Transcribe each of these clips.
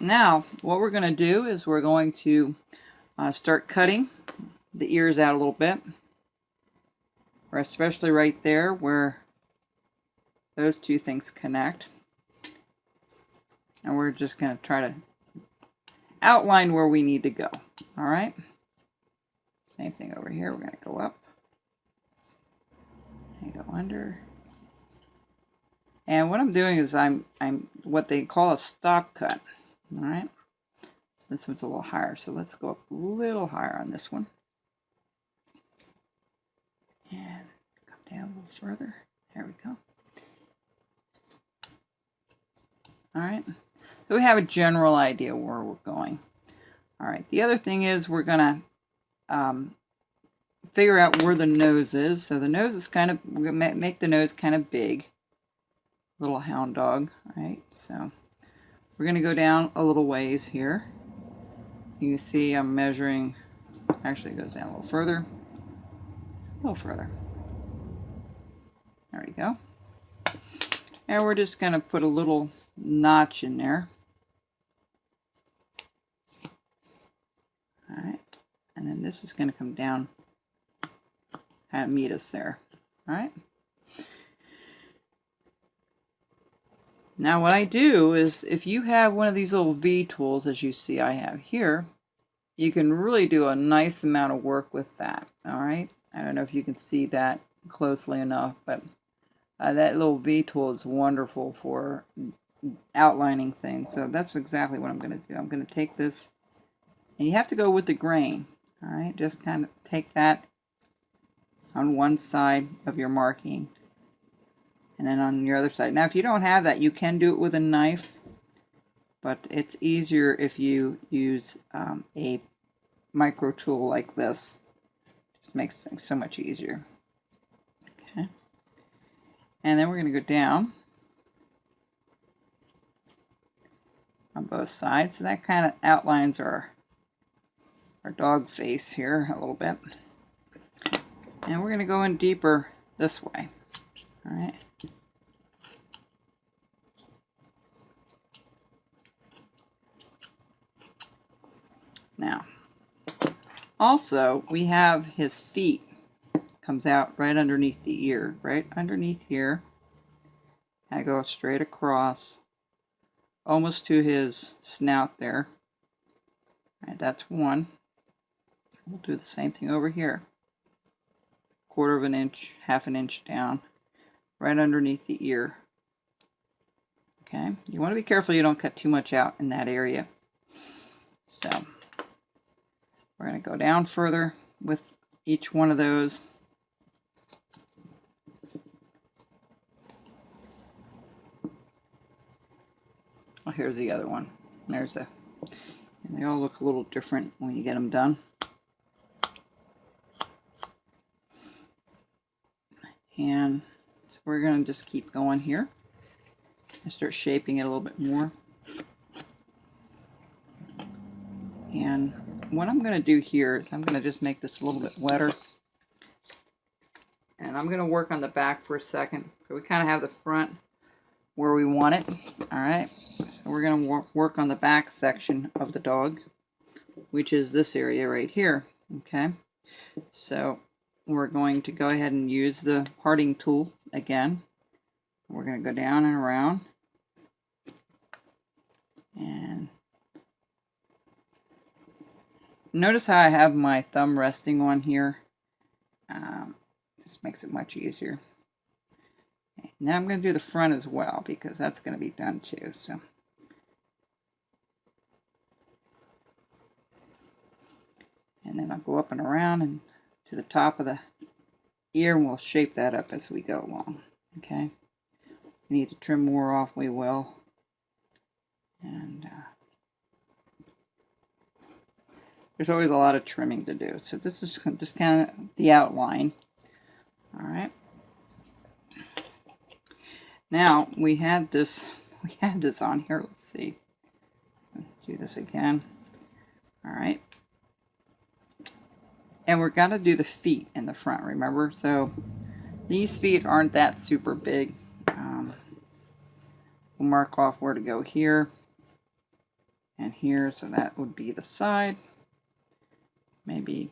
Now, what we're going to do is we're going to start cutting the ears out a little bit, or especially right there where those two things connect. And we're just going to try to outline where we need to go. All right. Same thing over here. We're going to go up and go under. And what I'm doing is I'm what they call a stop cut. All right. This one's a little higher, so let's go up a little higher on this one. And come down a little further. There we go. All right. So we have a general idea where we're going. All right. The other thing is we're going to figure out where the nose is. So the nose is kind of, we're going to make the nose kind of big. Little hound dog. All right. So we're going to go down a little ways here. You can see I'm measuring, actually it goes down a little further. A little further. There we go. And we're just going to put a little notch in there. All right. And then this is going to come down, kind of meet us there. All right. Now what I do is, if you have one of these little V tools, as you see I have here, you can really do a nice amount of work with that. All right. I don't know if you can see that closely enough, but that little V tool is wonderful for outlining things. So that's exactly what I'm going to do. I'm going to take this, and you have to go with the grain. All right. Just kind of take that on one side of your marking, and then on your other side. Now, if you don't have that, you can do it with a knife, but it's easier if you use a micro tool like this. It just makes things so much easier. Okay. And then we're going to go down on both sides. So that kind of outlines our dog face here a little bit. And we're going to go in deeper this way. All right. Now, also, we have his feet. Comes out right underneath the ear, right underneath here. I go straight across, almost to his snout there. All right, that's one. We'll do the same thing over here. 1/4 of an inch, 1/2 inch down, right underneath the ear. Okay, you want to be careful you don't cut too much out in that area. So we're going to go down further with each one of those. Oh, here's the other one. There's a, and they all look a little different when you get them done. And so we're going to just keep going here and start shaping it a little bit more. And what I'm going to do here is I'm going to just make this a little bit wetter. And I'm going to work on the back for a second. So we kind of have the front where we want it. All right. So we're going to work on the back section of the dog, which is this area right here. Okay. So we're going to go ahead and use the parting tool again. We're going to go down and around. And notice how I have my thumb resting on here. Just makes it much easier. Okay, now I'm going to do the front as well, because that's going to be done too. So, and then I'll go up and around and to the top of the ear, and we'll shape that up as we go along. Okay. If we need to trim more off, we will. And there's always a lot of trimming to do. So this is just kind of the outline. All right. Now we had this on here. Let's see. Let's do this again. All right. And we're going to do the feet in the front, remember? So these feet aren't that super big. We'll mark off where to go here. and here, so that would be the side. Maybe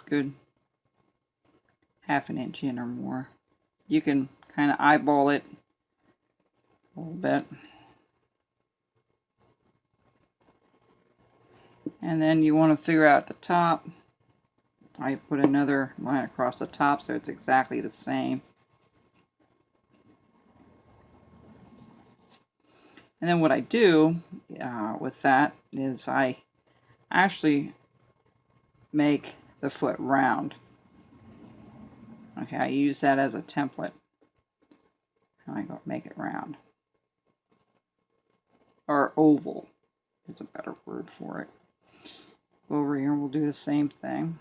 good half an inch in or more. You can kind of eyeball it a little bit. And then you want to figure out the top. I put another line across the top so it's exactly the same. And then what I do with that is I actually make the foot round. Okay, I use that as a template. And I go make it round. Or oval is a better word for it. Over here we'll do the same thing.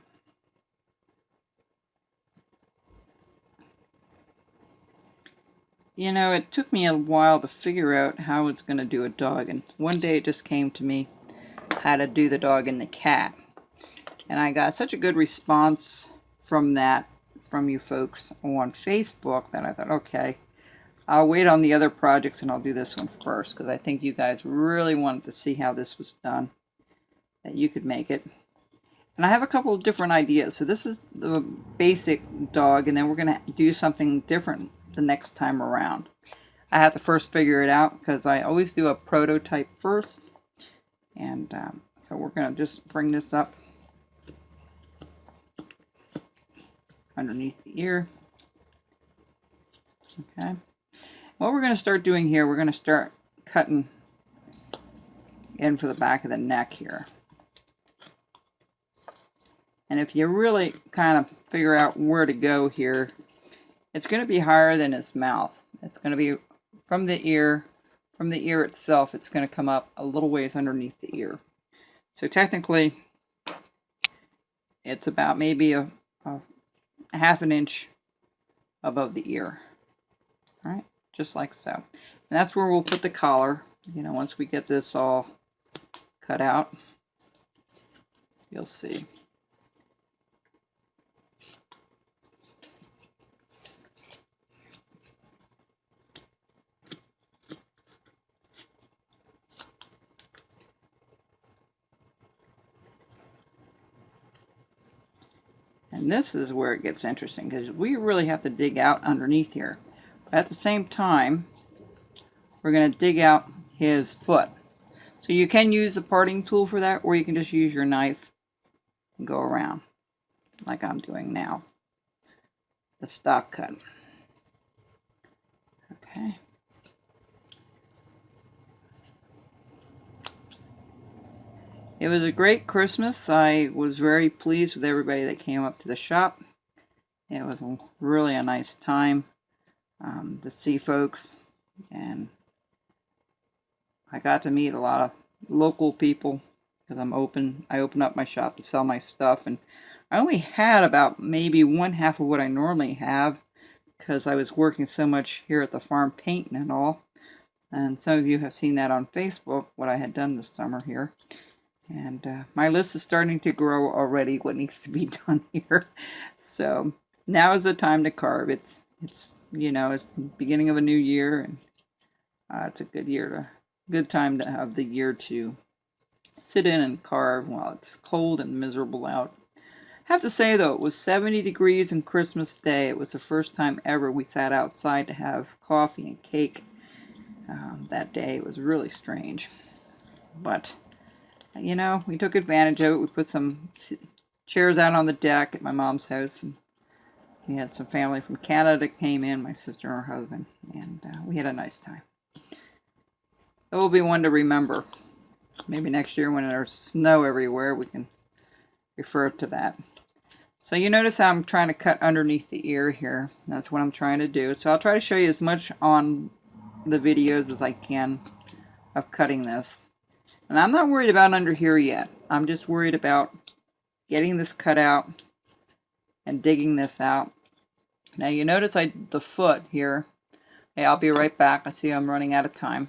You know, it took me a while to figure out how it's going to do a dog, and one day it just came to me how to do the dog and the cat. And I got such a good response from that, from you folks on Facebook, that I thought, okay, I'll wait on the other projects and I'll do this one first, because I think you guys really wanted to see how this was done, that you could make it. And I have a couple of different ideas. So this is the basic dog, and then we're going to do something different the next time around. I have to first figure it out, because I always do a prototype first. And so we're going to just bring this up underneath the ear. Okay. What we're going to start doing here, we're going to start cutting in for the back of the neck here. And if you really kind of figure out where to go here, it's going to be higher than his mouth. It's going to be from the ear itself, it's going to come up a little ways underneath the ear. So technically, it's about maybe a half an inch above the ear. All right, just like so. And that's where we'll put the collar. You know, once we get this all cut out, you'll see. And this is where it gets interesting, because we really have to dig out underneath here. But at the same time, we're going to dig out his foot. So you can use the parting tool for that, or you can just use your knife and go around, like I'm doing now. The stop cut. Okay. It was a great Christmas. I was very pleased with everybody that came up to the shop. It was really a nice time to see folks, and I got to meet a lot of local people, because I open up my shop to sell my stuff, and I only had about maybe 1/2 of what I normally have, because I was working so much here at the farm painting and all. And some of you have seen that on Facebook, what I had done this summer here. And my list is starting to grow already, what needs to be done here. So now is the time to carve. It's you know, it's the beginning of a new year, and it's a good time to have the year to sit in and carve while it's cold and miserable out. I have to say though, it was 70 degrees on Christmas Day. It was the first time ever we sat outside to have coffee and cake that day. It was really strange, but you know, we took advantage of it. We put some chairs out on the deck at my mom's house, and we had some family from Canada that came in, my sister and her husband, and we had a nice time. It will be one to remember. Maybe next year when there's snow everywhere, we can refer to that. So you notice how I'm trying to cut underneath the ear here. That's what I'm trying to do. So I'll try to show you as much on the videos as I can of cutting this. And I'm not worried about under here yet. I'm just worried about getting this cut out and digging this out. Now you notice the foot here. Hey, I'll be right back. I see I'm running out of time.